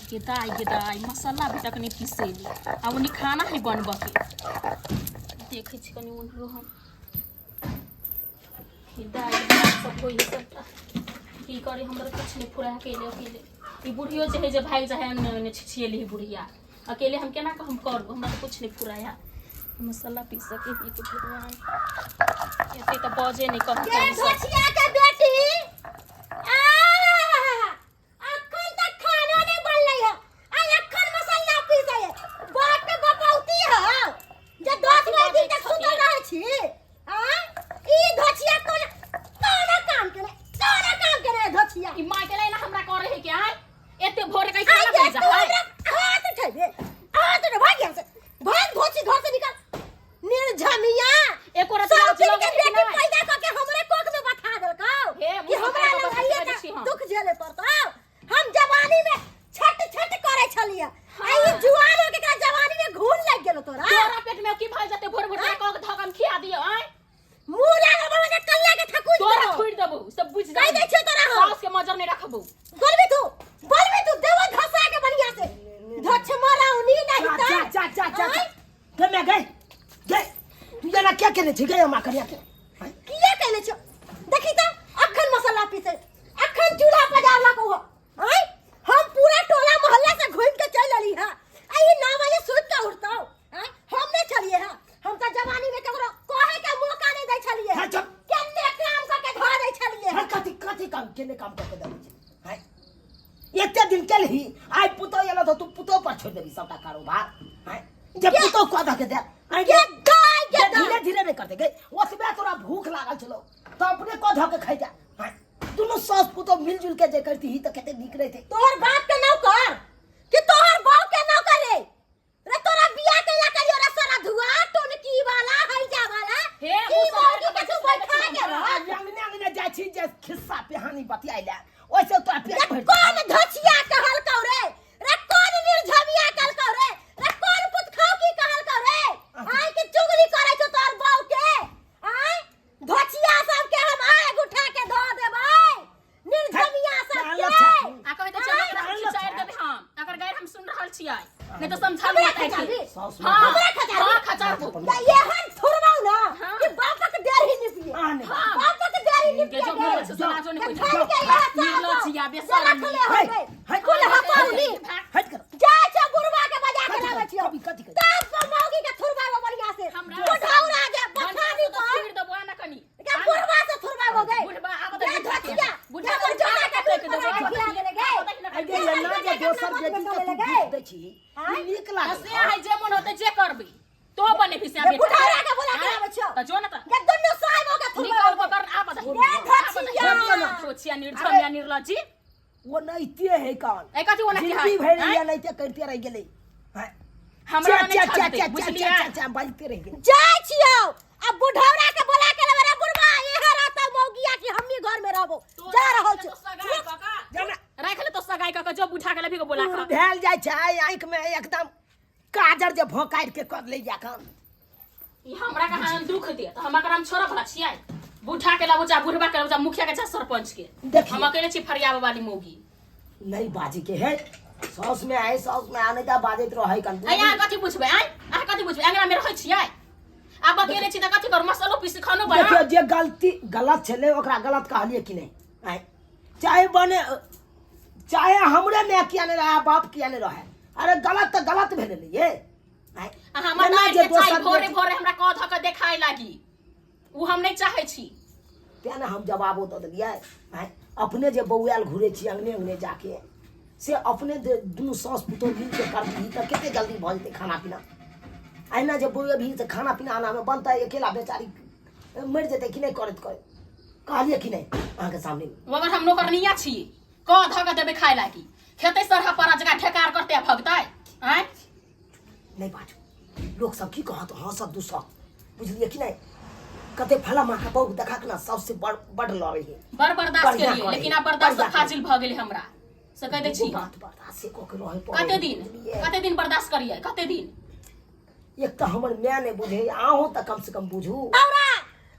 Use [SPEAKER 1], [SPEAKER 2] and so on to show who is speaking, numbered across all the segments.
[SPEAKER 1] गेदाई मसाला भी तक नहीं पीसेली आ उन्हें खाना ही बनब के देखे छी कनी उन हम गेदाई सब कोई सब की करे हमरा कुछ नहीं पूरा अकेले ई बुढ़ियो जे है जे भाग जाए ने छिछिएली बुढ़िया अकेले हम केना हम करब हमरा तो कुछ नहीं फुराया मसाला पीस सके ही के भगवान एते तो बजे नहीं कह
[SPEAKER 2] के धोछिया के बेटी अखन तक खाना नहीं बनलै है आ अखन मसाला पीसे है बात के बपौती है जे 10 बजे तक सुतल रह छी ई धोछिया कोन काम करे धोछिया
[SPEAKER 1] ई माय के लेना हमरा करे है क्या एते भोर के खाना बन जा
[SPEAKER 2] हाथ उठे हाथ उठे भाग से भाग धोछी घर से निकल निर्झमिया
[SPEAKER 1] एको रति लोग
[SPEAKER 2] के बेटी पैदा क के हमरे कोख में बैठा देलकौ कि हमरा लड़ाइए दुख झेले पड़तौ हम जवानी में छट करे छलिए आई जुआन हो के जवानी में घून लग गेलो तोरा
[SPEAKER 1] पेट में की भल जते भोर भोर क धकम खिया दियो
[SPEAKER 2] मुंह लगा बाबा के कल्ला के ठकुई
[SPEAKER 1] तोरा छोड़ देबो सब बुझ जा
[SPEAKER 2] कह दे छ तोरा
[SPEAKER 1] सास के मजर नहीं रखबो
[SPEAKER 2] बोलबी तू देव घसा के बढ़िया से धछ मराउनी नहीं त
[SPEAKER 3] जा के मैं गए तू जना क्या कहने छ गए मा करिया के
[SPEAKER 2] किया कहले छ देखी त अखन मसाला पीसे अखन चूल्हा पजावला को हैं हम पूरा टोला मोहल्ला से घूम के चल आली हां आई 9 बजे सुत के उठतौ हैं हम नहीं चलिए हां हम त जवानी में ककरो कहे के मौका नहीं दै छलिए
[SPEAKER 3] हां चुप
[SPEAKER 2] केने काम करके धर दै छलिए
[SPEAKER 3] हां कथि काम केने काम करके दै छै हैं एते दिन के ही आई पुतो एलो तो तू पुतो पर छोड़ देबी सबटा कारोबार हैं जब पुतो कदा के दे
[SPEAKER 2] के गाय के
[SPEAKER 3] धीरे धीरे नहीं करते गए ओतबे तोरा भूख लागल छलो तो अपने कधा के खाइ जा हैं दोनों सास पुतो मिलजुल के जे करती ही तो केते निक रहते
[SPEAKER 2] तोहर बाप के नौकर कि तोहर बाप के नौकर रे रे तोरा बियाह केला करियो रे सारा धुआ टोनकी वाला हईजा वाला
[SPEAKER 1] हे
[SPEAKER 2] ई मौगी के तू बैठा के रह
[SPEAKER 3] अंगने जा छी जे खिस्सा पेहानी बतियाइला ओइसे तोरा पेट भर
[SPEAKER 2] कौन धछिया कहल कौ रे कौन निर्झमिया कहल कौ रे कौन पुतखाव की कहल कौ रे आय के चुगली करे छ तोहर बाऊ के आय धछिया सब के हम आग उठा के धो देबै निर्झमिया सब के
[SPEAKER 1] आ कहे त चल खिचाड़ देबे हम अगर गैर हम सुन रहल छियै नहीं तो समझा ले
[SPEAKER 2] हमरा खचा ये हन थुरबाऊ ना कि बाप के देर ही नहीं पिए बाप के देर ही नहीं
[SPEAKER 1] के जो बोल से समाजो ने कोई नीलो छिया बेसर
[SPEAKER 3] हाय
[SPEAKER 2] कुल हपाउली
[SPEAKER 3] हट कर
[SPEAKER 2] जा छ बुरबा के बजा के लावे छियो
[SPEAKER 3] कथि
[SPEAKER 2] तब को मौगी के थुरबाओ बढ़िया से बुढ़ाउरा जे बखानी को
[SPEAKER 1] फिर दबो ना कनी
[SPEAKER 2] के बुरबा से थुरबाओ गए
[SPEAKER 1] बुढ़बा आब त
[SPEAKER 2] धछिया
[SPEAKER 1] बुढ़ा
[SPEAKER 2] हमर जोड़ा के फेंक देबे खिला देले गए
[SPEAKER 3] अगे लन्ना जे दोसर बेटी के तू दूध दै छी नीक लागे
[SPEAKER 1] से है जे मन होते जे करबी तो बने फिसे बेटा
[SPEAKER 2] बुढ़ाउरा के बोला के लावे छियो
[SPEAKER 1] त जो ना त
[SPEAKER 2] के दुनु साइब के
[SPEAKER 1] निकल
[SPEAKER 2] थुरबाओ
[SPEAKER 1] कर आ बता
[SPEAKER 2] धछिया
[SPEAKER 1] सोचिया निर्धमिया निर्लज्जी
[SPEAKER 3] वो नैते है कौन
[SPEAKER 1] ए कथि ओना की
[SPEAKER 3] जिंदगी भर या नैते करते रह गेलै हैं
[SPEAKER 1] हमरा नहीं छाते बुझलिया
[SPEAKER 3] बाजते रह गेलै
[SPEAKER 2] जाय छियो अब बुढ़ौरा के बोला के लेबे रे बुढ़वा एहे रहता मौगिया कि हमनी घर में रहबो जा रहल छ
[SPEAKER 3] जाना
[SPEAKER 1] राख ले तो सगाई का जो बुढ़ा के लेबी के बोला का
[SPEAKER 3] भेल जाय छै आंख में एकदम काजर जे भोकाइर के कर ले जाखन
[SPEAKER 1] ई हमरा का हम दुख दे त हमरा हम छोरा भला छियै बुढ़ा के लाबो जा बुढ़वा के लाबो जा मुखिया के जा सरपंच के हम अकेले छी फरियाब वाली मौगी
[SPEAKER 3] नहीं बाजी के है सौस में आने जा बाजत रहे कन
[SPEAKER 1] आ यहाँ कथि पूछबे आ कथि पूछबे अंगना में रहै छियै आब अकेले छी त कथि कर मसालो पीस खानो बना
[SPEAKER 3] देखियो जे गलती गलत छले ओकरा गलत कहलिए कि नहीं आय चाहे बने चाहे हमरे में किया नहीं रहा बाप किया नहीं रहा अरे गलत तो गलत भेले ये आय
[SPEAKER 1] हमर मार के चाय भोरे भोरे हमरा कह ध के देखाय लागी उ हम नहीं चाहे छी
[SPEAKER 3] क्या ना हम जवाबो तो दिया आय अपने जे बौआल घुरे छी अंगने जाके से अपने दुनु सास पुतो मिल के करती त केते जल्दी भ जते खाना पीना आइना जे बौआ भी से खाना पीना आना में बनता है अकेला बेचारी मर जते कि नहीं करत कहलिए कि नहीं आहाँ के सामने
[SPEAKER 1] अगर हम नौकरनिया छी क ध के देबे खाय लागी खेते सरहा पर जगह ठेकार करते भगतै हैं
[SPEAKER 3] नहीं बाजू लोग सब की कहत हां सब दूसरा बुझलिए कि नहीं कते फला मां का बहु देखा के ना सबसे बड़ लड़े है
[SPEAKER 1] बड़ बर्दाश्त करिए लेकिन अब बर्दाश्त फाजिल भ गेले हमरा से कह दे छी
[SPEAKER 3] बात बर्दाश्त से को के रहे
[SPEAKER 1] कते दिन बर्दाश्त करिए कते दिन
[SPEAKER 3] एक तो हमर मैं ने बुझे आहो त कम से कम बुझू
[SPEAKER 2] औरा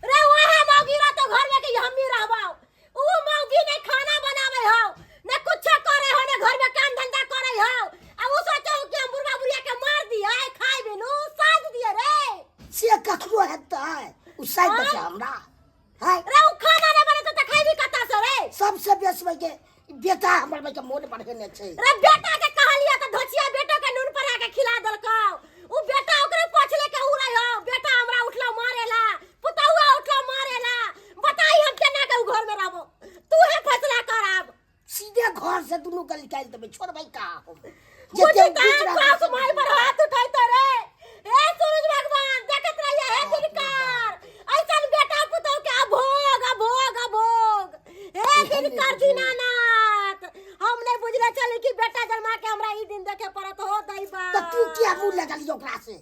[SPEAKER 2] रे वहां मौगी रा तो घर में कि हम ही रहबाओ उ मौगी ने खाना बनावे हो न कुछ करे हो न घर में काम धंधा करे रही हो अब वो सोचे हो कि हम बुढ़वा बुढ़िया के मार दिया खाई बिनु साथ दिए रे
[SPEAKER 3] से कखरो हेता है उ साइड बचा हमरा है
[SPEAKER 2] रे उ खाना ना बने तो खाई भी कता से रे
[SPEAKER 3] सबसे बेसबै के बेटा हमर में के मोन बढ़ेने छै
[SPEAKER 2] रे बेटा के कहलिया तो धोचिया बेटा के नून पर आके खिला देलको उ बेटा ओकरे पोछले के उ रही हो बेटा हमरा उठला मारेला पुतौआ उठला मारेला बताई हम केना के उ घर में रहबो तू है फैसला कर अब
[SPEAKER 3] सीधे घर से दुनु के निकाल देबे छोड़बै का हम
[SPEAKER 2] मुझे पास माई पर हाथ उठाई तो रे ए सूरज भगवान देखत रहिए हे दिनकर ऐसन बेटा पुतौ के अभोग हे दिनकर दीनानाथ हम नहीं बुझले चले कि बेटा जन्मा के हमरा ई दिन देखे पड़त हो दैबा
[SPEAKER 3] तो तू किया मुंह लगलियो ओकरा से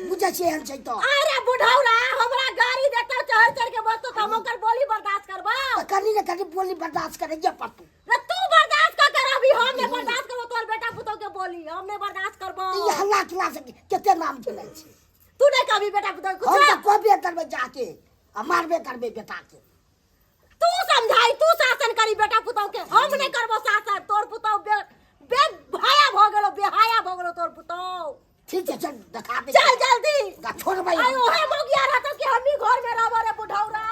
[SPEAKER 3] बुझे छै हम छै तो
[SPEAKER 2] अरे बुढ़ौरा हमरा गाड़ी देता चढ़ के बस तो हम ओकर बोली बर्दाश्त करबा
[SPEAKER 3] तो कनी ने कनी बोली बर्दाश्त करेंगे पड़तू
[SPEAKER 2] रे तू बर्दाश्त कर अभी हम नहीं बर्दाश्त करबो तोर बेटा पुतौ के बोली हम नहीं बर्दाश्त करबो
[SPEAKER 3] ये हल्ला किला से केते नाम चलै छै
[SPEAKER 2] तू नहीं कभी बेटा पुतौ
[SPEAKER 3] हम
[SPEAKER 2] कुछ
[SPEAKER 3] तो कहबे करबे जाके आ मारबे करबे बेटा के
[SPEAKER 2] तू समझाई तू शासन करी बेटा पुतौ के हम नहीं करबो शासन तोर पुतौ बे भाया भ गेलो बेहाया भ गेलो तोर पुतौ
[SPEAKER 3] ठीक है चल दिखा दे
[SPEAKER 2] चल जल्दी
[SPEAKER 3] गा छोड़बै
[SPEAKER 2] आयो है मोगिया रहत कि हम ही घर में रहबो रे बुढ़ौरा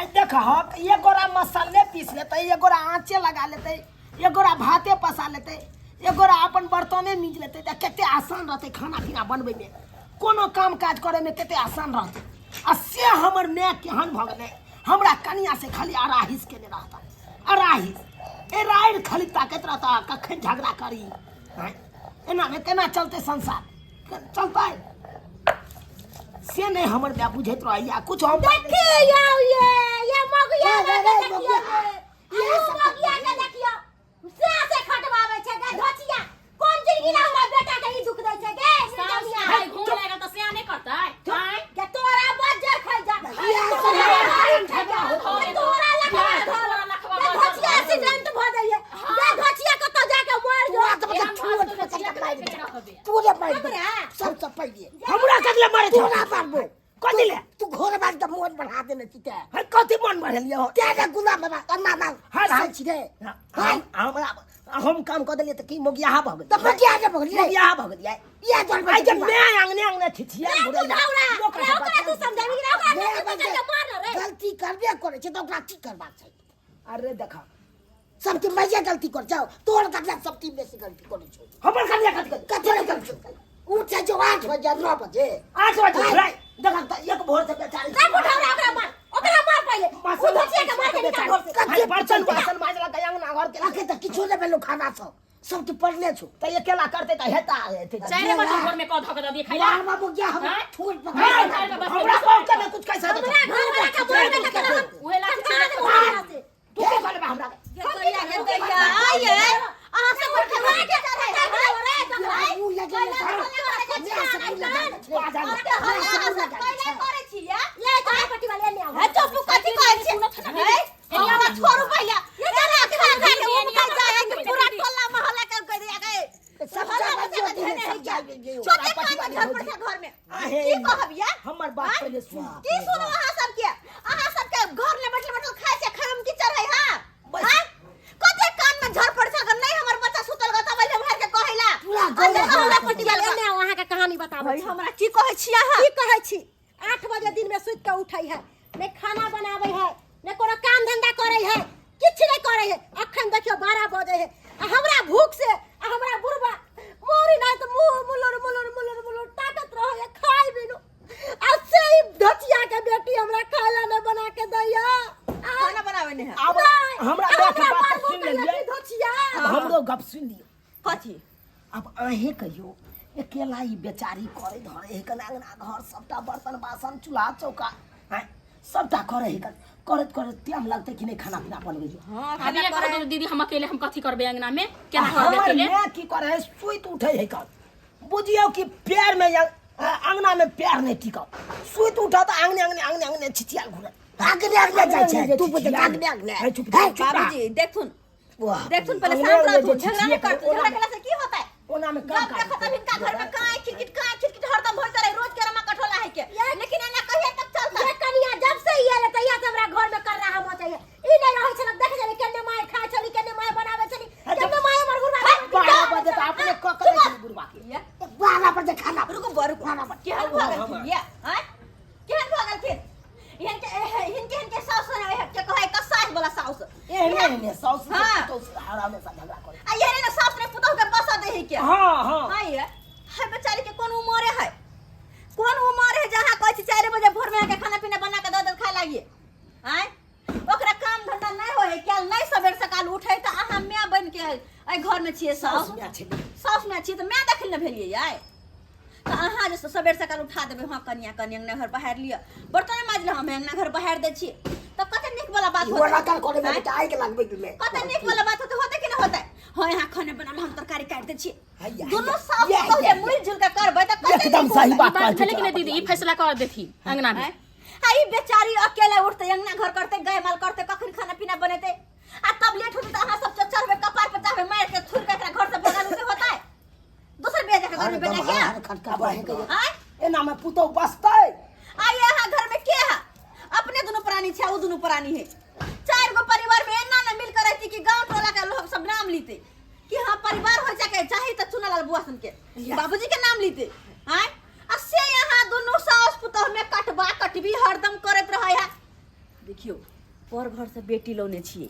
[SPEAKER 3] आई देख हम ये गोरा मसाले पीस लेते ये गोरा आंचे लगा लेते ये गोरा भाते पसा लेते ये गोरा अपन बर्तने मीज लेते त केते आसान रहते खाना पीना बनबै में कोनो काम काज करे में केते आसान रहते आ से हमर ने केहन भ गेले हमरा कनिया से खाली अराहिस केने रहता अराहिस ए राइड खाली ताकत रहता कखन झगड़ा करी हैं एना में केना चलते संसार चलता से नहीं हमर बा बुझैत रहैया कुछ हम
[SPEAKER 2] देखिए ये मोगिया के देखिए ये मोगिया के देखियो से खटवावे छै गे धोचिया कोन जिंदगी ना हमरा बेटा के ई दुख दै छै गे
[SPEAKER 1] सास भाई घूम लेगा तो सिया नहीं करता है
[SPEAKER 2] के तोरा बज्जर खाइ जा तोरा लखवा धोचिया एक्सीडेंट भ जाइए गे धोचिया कत जाके मर जो
[SPEAKER 3] पूरे मार दे सब सब पहिले हमरा कदले मारे थोड़ा पारबो कदिले तू घर बाज त मोन बढ़ा देने चिते है कथि मन बढ़लियो हो तेरे गुलाम बाबा अन्ना ना हां छी रे हमरा हम काम क देलिए त की मोगिया भ गेल त मोगिया के भ गेल मोगिया भ गेल ये जन भाई जब मैं अंगने छिछिया
[SPEAKER 2] ओकरा तू समझाबी कि ओकरा के मार रे
[SPEAKER 3] गलती करबे करे छै त ओकरा की करबाक छै अरे देखा सबके मजे गलती कर जाओ तोर कतला सब टीम में से गलती करे छो हमर कन्या कथि गलती उठे जो 8 बजे 9 बजे 8 बजे राय देखा एक भोर से बेचारी
[SPEAKER 2] रे बुढ़ौरा ओकरा मार पहिले
[SPEAKER 3] मसाला
[SPEAKER 2] धोचिया के मार के निकाल घर से
[SPEAKER 3] कथि बर्तन बासन माजला गयंग ना घर के रखे त किछो ने बेलो खाना सब तो पढ़ले छो त अकेला करते त हेता हेते
[SPEAKER 1] चाहे बर्तन घर में कौ धक दे खाइला
[SPEAKER 3] यार बाबू क्या हम फूल पकड़ हमरा को के कुछ कैसा
[SPEAKER 2] हमरा घर वाला के बोल के केना
[SPEAKER 1] उहे लाठी छाड़ा
[SPEAKER 3] तू के बोले हमरा
[SPEAKER 2] गैया आइए आ सब खवा के करे रे
[SPEAKER 3] ऊ लगे
[SPEAKER 2] करे छिया ये चाय पट्टी वाले ले आओ चुप कथि कहै छी हे हमरा छोड़ू पहिले ये जरा खा खा के मुंह कर जाए कि पूरा टोला मोहल्ला के कर दिया गए
[SPEAKER 3] सब
[SPEAKER 2] छोटे कान झरपड़ से घर में की कहबिया
[SPEAKER 3] हमर बात पहले सुन
[SPEAKER 2] की सुनो अहाँ सब के घर ले बैठल खाए से खरम की चढ़ै हां कते कान में झरपड़ से अगर नहीं हमर बच्चा सुतल ग तब ले भर के कहैला हमरा पट्टी वाले ने वहां के कहानी बताबै हमरा की कहै छी अहाँ की कहै छी 8 बजे दिन में सुत के उठै है ने खाना बनाबै है ने कोनो काम धंधा करै है किछ नहीं करै है अखन देखियो 12 बजे है हमरा भूख से हमरा बुढ़बा मोरी नहीं तो मुलुर ताकत रहे खाई बिनु ऐसे ही धोचिया के बेटी हमरा खाना न बना के दैया खाना बनावे ने
[SPEAKER 3] अब हमरा देख बात सुन लेलिए
[SPEAKER 2] धोचिया
[SPEAKER 3] अब हमरो गप सुन लियो
[SPEAKER 2] कथि
[SPEAKER 3] अब अहे कहियो अकेला ही बेचारी करे धरे है कन अंगना घर सबटा बर्तन बासन चूल्हा चौका हैं सबटा करे है करत टाइम लगते कि नहीं खाना पीना बनबे जो
[SPEAKER 2] हां
[SPEAKER 1] अभी ये कह दो दीदी हम अकेले हम कथि करबे अंगना में केना करबे अकेले
[SPEAKER 3] मैं की करे सुइत उठे है कल बुझियो कि पैर में अंगना में पैर नहीं टिका सुइत उठा तो आंगने छिचिया घुरे आगने जाय छै तू बुझ आगने चुप
[SPEAKER 2] बाबूजी देखथुन पहले शांत रहथुन झगड़ा नहीं करथुन झगड़ा केला से की होता है
[SPEAKER 3] ओना में काम
[SPEAKER 2] जब देखो तब इनका घर में काय खिटखिट हरदम होइत रहे रोज के रमा कठोला है के लेकिन एना कहिए तक चलता ये कनिया जब से ये ले तैया से हमरा घर में कर रहा हो चाहिए ई नहीं रहे छल देख चली केने माय खाय चली केने माय बनावे चली केने माय हमर गुरबा
[SPEAKER 3] 12 बजे अपने क के देखी बुढ़वा के
[SPEAKER 2] ये
[SPEAKER 3] बाला पर जे खाना
[SPEAKER 2] रुको बरु केहन भागल थी ये हैं केहन भागल थी इनके साउस ने के कहै का सास वाला साउस
[SPEAKER 3] एने साउस
[SPEAKER 2] हाँ।
[SPEAKER 3] तो हरा में सा झगड़ा करे
[SPEAKER 2] आ ये ने साउस ने पुतौ के बसा दे है के
[SPEAKER 3] हां हां
[SPEAKER 2] हां ये है बेचारी के कौन उम्र है कौन उम्र है जहां कहै छी 4 बजे भोर में आके खाना पीना बना के दे खाए लागिए हैं ओकरा काम धंधा नहीं होय क्या नहीं सवेर सकाल उठै त अहाँ मैं बन के ए घर में छिए
[SPEAKER 3] साउस
[SPEAKER 2] साउस
[SPEAKER 3] में छै
[SPEAKER 2] साउस में छी त मैं देखल न भेलिए याय त अहाँ जे सवेर सकाल उठा देबे हां कनिया अंगना घर बहार लिया बर्तन माज ले हम अंगना घर बहार दे छी त कते निक वाला बात
[SPEAKER 3] वो लगा करे में बेटा आइ के लागबे कि में
[SPEAKER 2] कते निक वाला बात होते कि न होते हां यहाँ खाने बनल हम तरकारी काट दे छी
[SPEAKER 3] हैया,
[SPEAKER 2] दोनों
[SPEAKER 3] हैया,
[SPEAKER 2] साउस
[SPEAKER 3] ये,
[SPEAKER 2] को
[SPEAKER 3] ये,
[SPEAKER 2] मिल जुल के करबे त कते
[SPEAKER 3] एकदम
[SPEAKER 2] निक
[SPEAKER 3] सही
[SPEAKER 2] होतै।
[SPEAKER 3] बात
[SPEAKER 1] बात
[SPEAKER 3] कहै
[SPEAKER 1] भेले कि नहीं दीदी ई फैसला कर देती अंगना में
[SPEAKER 2] आई बेचारी अकेले उठते अंगना घर करते गाय माल करते कखन खाना पीना बनेते आ तब लेट होते त अहाँ सब चढ़बे कपार पे चढ़बे मार के थुर के घर से भगा देते होता है दूसर बेजा के घर में बेटा के
[SPEAKER 3] हर खटका बहे के
[SPEAKER 2] आय
[SPEAKER 3] एना में पुतौ बसतै
[SPEAKER 2] आई यहाँ घर में के है अपने दोनों प्राणी छे वो दोनों प्राणी है 4 गो परिवार में एना न मिल कर रहती कि गांव टोला के लोग सब नाम लीते कि हां परिवार हो जाके चाहे त चुनालाल बुआ सन के बाबूजी के नाम लीते आय असे यहाँ दोनों सास पुतोह में कटबा कटबी हरदम करत रहे है देखियो पर घर से बेटी लौने छिए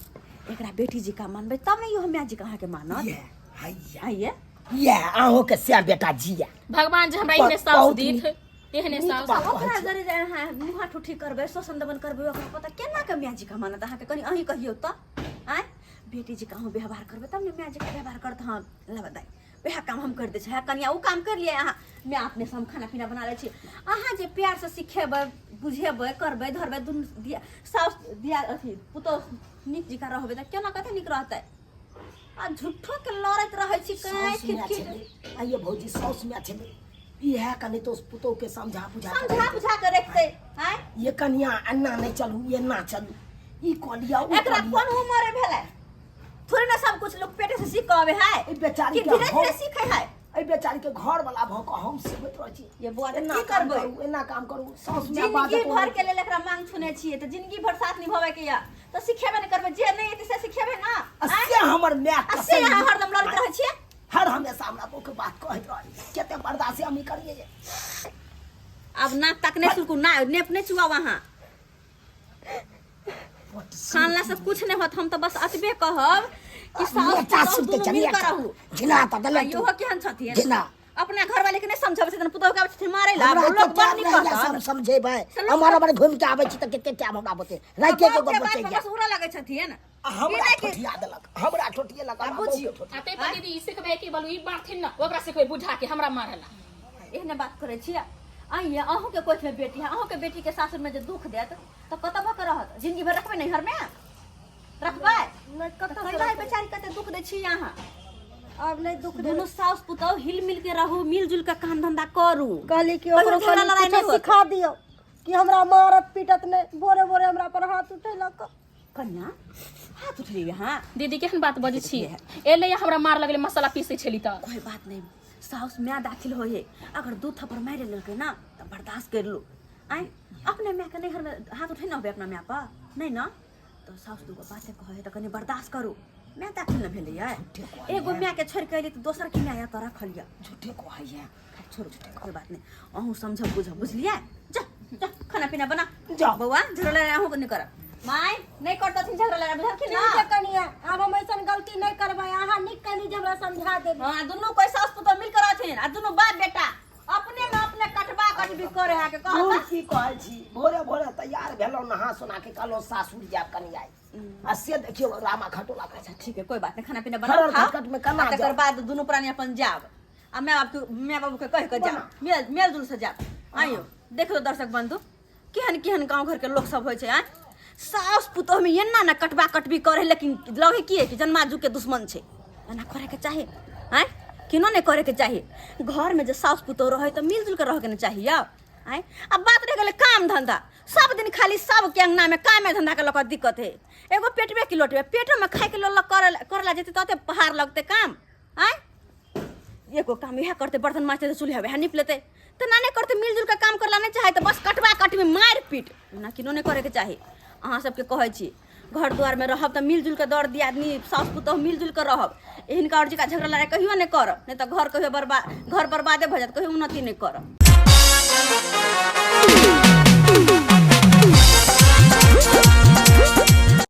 [SPEAKER 2] एकरा बेटी जी का मानबे तब नहीं हम जी कहा के मानत
[SPEAKER 3] ये हैया
[SPEAKER 2] आइए
[SPEAKER 3] ये आहो के से बेटा जिया
[SPEAKER 1] भगवान जी हमरा इहने साउस
[SPEAKER 3] बहुत
[SPEAKER 1] दीत एहने साउस
[SPEAKER 3] बात
[SPEAKER 2] ओकरा
[SPEAKER 3] कहै छै।
[SPEAKER 2] जरे जाय हां मुहा ठुठी करबे शोषण दमन करबे ओकरा पता केना के मियाँ जी का मानत अहाँ के कनी अही कहियो त आय बेटी जी कहूं व्यवहार करबे तब ने मियाँ जी का व्यवहार करत हां लबदाई वह काम हम कर दे छै कनिया उ काम कर लिए अहाँ मैं अपने से हम खाना पीना बना ले छी अहाँ जे प्यार से सिखेबे बुझेबे करबे धरबे दुन दिया साउस दिया अथी पुतो निक जी का रहबे त केना कते निक रहतै आ झूठो के लड़त रहै छी कहीं
[SPEAKER 3] साउस में
[SPEAKER 2] खिटखिट
[SPEAKER 3] आइए भौजी साउस में छै इहे कनी तो पुतौ के समझा बुझा के
[SPEAKER 2] समझा बुझा के रखते आय
[SPEAKER 3] ये कनिया अन्ना नहीं चलू ये ना चलू ई कलिया उ
[SPEAKER 2] एकरा
[SPEAKER 3] कलिया
[SPEAKER 2] कोन उम्र भेलै थोड़े ना सब कुछ लोग पेटे से सीख के आवे है
[SPEAKER 3] ई बेचारी
[SPEAKER 2] कि
[SPEAKER 3] के
[SPEAKER 2] धीरे धीरे सीखे है
[SPEAKER 3] ए बेचारी के घर वाला भ के हम सिखबैत रहै छी
[SPEAKER 2] ये बुआ
[SPEAKER 3] एना
[SPEAKER 2] की
[SPEAKER 3] काम
[SPEAKER 2] करबै
[SPEAKER 3] करू एना काम करू साउस में बात
[SPEAKER 2] जिंदगी भर के लेल एकरा मांग छुने छिए त जिंदगी भर साथ निभावे के या तो सिखेबे न करबे जे नहीं एते से सिखेबे ना
[SPEAKER 3] असे हमर माय
[SPEAKER 2] असे यहाँ हरदम लड़त रहै छिए
[SPEAKER 3] हर हमेशा हमरा बहू के बात कहैत रही केते बर्दाश्त हम करिए जे
[SPEAKER 2] अब नाक तक नहीं सुलकू ना नेप नहीं चुआ वहां खानला से कुछ नहीं होत हम तो बस अतबे कहब कि सास
[SPEAKER 3] बेटा
[SPEAKER 2] पुतौह
[SPEAKER 3] सुनते
[SPEAKER 2] दुनू मिल
[SPEAKER 3] चलिए
[SPEAKER 2] कर रहू
[SPEAKER 3] जिना त दले
[SPEAKER 2] यो केहन छथिन
[SPEAKER 3] जिना
[SPEAKER 2] अपने घर वाले के नहीं समझबे से पुतौह के आबै छथिन मारे ला
[SPEAKER 3] हमरा
[SPEAKER 2] लोग बात नहीं
[SPEAKER 3] नहीं
[SPEAKER 2] कहत
[SPEAKER 3] सब समझेबै हमारा बारे घूम के आबै छी त केते टाइम हमरा बते राइते के गप बचे
[SPEAKER 2] बस उड़ा लगे छथिन
[SPEAKER 3] हमरा ठोठिया देलक हमरा ठोठिए लगा
[SPEAKER 2] बुझियो
[SPEAKER 1] आते पर दीदी इसे के के बोलू ई बात थिन ना ओकरा से कोई बुझा के हमरा मारेला
[SPEAKER 2] एहने बात करे छिए आइए अहूँ के कोच में बेटी है अहूँ के बेटी के सासुर में जो दुख देत तो कतबा के रहत जिंदगी भर रखबे नहीं घर में रखबे कतबा रहे बेचारी कते दुख दे छी यहाँ
[SPEAKER 4] अब नहीं दुख दे
[SPEAKER 2] दोनों सास पुतौह हिल मिल के रहू मिलजुल के काम धंधा करू
[SPEAKER 4] कहली कि
[SPEAKER 2] कहियो
[SPEAKER 4] ओकरो
[SPEAKER 2] झगड़ा लड़ाई नहीं
[SPEAKER 4] कुछ
[SPEAKER 2] होत।
[SPEAKER 4] सिखा दियो कि हमरा मारत पीटत नहीं बोरे बोरे हमरा पर हाथ उठेलक
[SPEAKER 2] कन्या हाथ उठली यहाँ
[SPEAKER 1] दीदी केहन बात बजै छी एले हमरा मार लगले मसाला पीसे छली त
[SPEAKER 2] कोई बात नहीं साउस में दाखिल हो है अगर दू थप्पड़ मारे ललके ना तो बर्दाश्त कर लो आए अपने मैं के नहीं घर में हाथ उठे ना होबे अपना मैं पर नहीं ना तो साउस दूगो बातें कहे तो कनी बर्दाश्त करू मैं दाखिल न भेले है एगो मैं के छोड़ के अइली तो दोसर के मैं तो रख लिया
[SPEAKER 3] झूठे को हैया
[SPEAKER 2] छोड़ो कोई बात नहीं अहूँ समझ बुझ बुझलिए जा जा खाना पीना बना
[SPEAKER 3] जाओ।
[SPEAKER 2] बउआ झगड़ा लड़ाई अहूँ नहीं कर माय नहीं करता थी झगड़ा लड़ाई बुझल कि
[SPEAKER 4] ठीक है
[SPEAKER 2] ना
[SPEAKER 4] कनिया अब हम ऐसा गलती नहीं करबै अहाँ निक कहली जे हमरा समझा दे
[SPEAKER 2] हां दोनों कोई सास पुतौह मिल कर रहथिन आ दोनों बाप बेटा अपने में अपने कटबा कटबी करे है के
[SPEAKER 3] हम
[SPEAKER 2] कहता
[SPEAKER 3] की कहै छी भोरे भोरे तैयार भेलौ नहा सोना के कहलो सासुर जाब कनी आई आ से देखियो रामा खटोला का
[SPEAKER 2] अच्छा ठीक है कोई बात नहीं खाना पीना
[SPEAKER 3] खरल
[SPEAKER 2] बना
[SPEAKER 3] खटखट में कना
[SPEAKER 2] तकर
[SPEAKER 3] जाओ।
[SPEAKER 2] बाद दोनों प्राणी अपन जाब आ मैं बाबू के कह के जा
[SPEAKER 3] बना।
[SPEAKER 2] मेल जुल से जाब आइयो देखो दर्शक बंधु केहन केहन गांव घर के लोग सब होय छै आ सास पुतौह में एना ना कटबा कटबी करे लेकिन लगे की है कि जन्माजू के दुश्मन छै एना करे के चाहे हैं किनो नहीं करे के चाहिए घर में जो सास पुतौह रहे तो मिलजुल के रह के ना चाहिए आय अब बात रह गए काम धंधा सब दिन खाली सब के अंगना में काम धंधा के लोग दिक्कत है एगो पेटवे की लोटवे पेटो में खाए के लोग करला जेते तते पहाड़ लगते काम आय एको काम यह करते बर्तन माजते तो चूल्हा वह निप लेते तो ना नहीं करते मिलजुल के काम करला नहीं चाहे तो बस कटवा कटवी मार पीट ना किनो नहीं करे के चाही अहाँ सबके कहै छी घर द्वार में रहब तो मिलजुल के दौड़ दिया आदमी सास पुतोह मिलजुल के रहब इनका और जी का झगड़ा लड़ाई कहियो नहीं करब नहीं तो घर कहियो बर्बाद घर बर्बादे भ जात कहियो उन्नति नहीं करब।